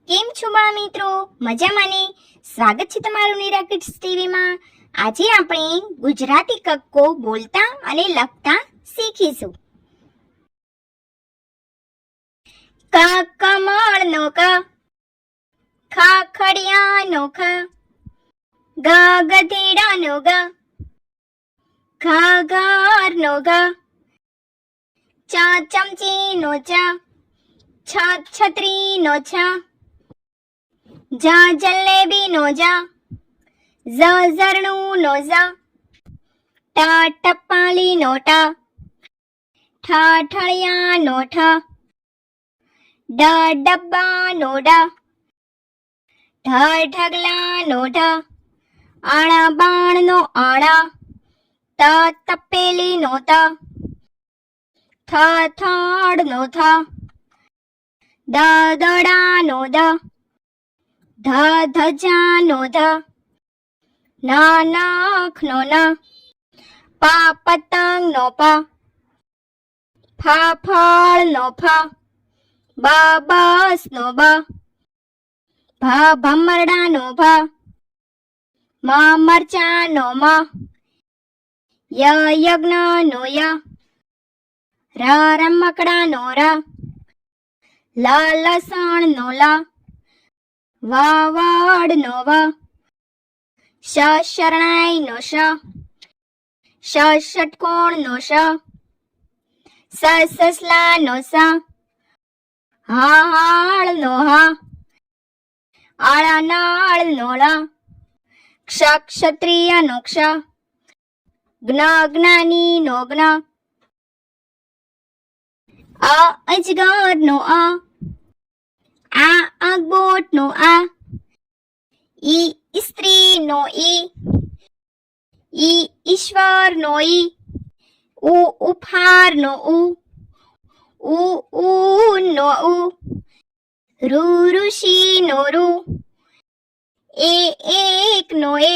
કેમ છો બાળ મિત્રો? મજામાં ને? સ્વાગત છે તમારું નિરા કિડ્સ ટીવીમાં. આજે આપણે ગુજરાતી કક્કો બોલતા અને લખતા શીખીશું. ક કમળનો ક, ખ ખડિયાનો ખ, ગ ગધેડાનો ગ, ઘ ઘરનો ઘ, ચ ચમચીનો ચ, છ છત્રીનો છ, જ જલેબીનો જ, ઝ ઝરણુંનો ઝ, ટ ટપાલીનો ટ, ઠ ઠળિયાનો ઠ, ડ ડબ્બાનો ડ, ઢ ઢગલાનો ઢ, અણ બાણનો અણ, ત તપેલીનો ત, થ થડનો થ, દ દડાનો દ, ધ ધજાનો ધ, ન નખનો ન, પ પતંગનો પ, ફ ફળનો ફ, બ બસનો બ, ભ ભમરડાનો ભ, મ મરચાનો મ, ય યજ્ઞનો ય, ર રમકડાનો ર, લ લસણનો લ, વ વડનો વ, શ શરણાઈનો શ, ષ ષટકોણનો ષ, સ સસલાનો સ, હ હળનો હ, અળ નળનો ળ, ક્ષ ક્ષત્રિયનો ક્ષ, જ્ઞ જ્ઞાનીનો જ્ઞ, અ અજગરનો અ, આ અગબોટનો આ, ઈ સ્ત્રીનો ઈ ઈશ્વરનો ઈ, ઉ ઉપહારનો ઉ ઊનો ઉ, ઋ ઋષિનો ઋ, એકનો એ,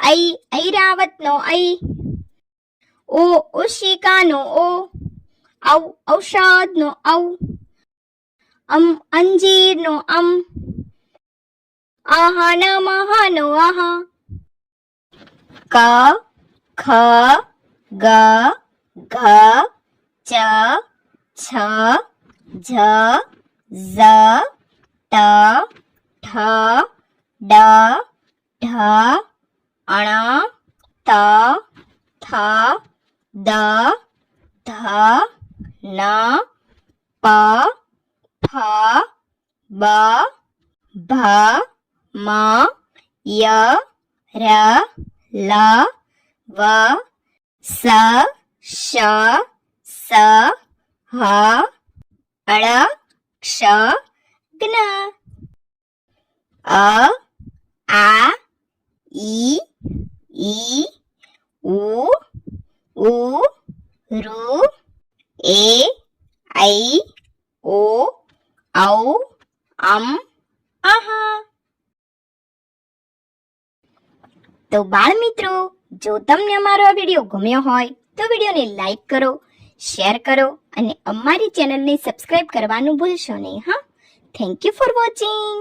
ઐરાવતનો ઐ, ઓ ઓશિકાનો ઓ, ઔ ઔષધનો ઔ, અંજીરનો અમ, અહ નમઃનો અહ, ક ખ ગ ઘ ચ છ ઝ ઝ ટ ઠ ડ ઢ અણ ત થ દ ધ ન પ ફ બ ભ મ ય ર લ વ સ શ સ હ ળ ક્ષ જ્ઞ, અ આ ઈ ઉ ઋ એ ઐ ઓ ઔ અમ અહ. તો બાળ મિત્રો, જો તમને અમારો આ વિડીયો ગમ્યો હોય તો વિડીયોને લાઈક કરો, શેર કરો અને અમારી ચેનલને સબસ્ક્રાઇબ કરવાનું ભૂલશો નહીં. હા, થેન્ક યુ ફોર વોચિંગ.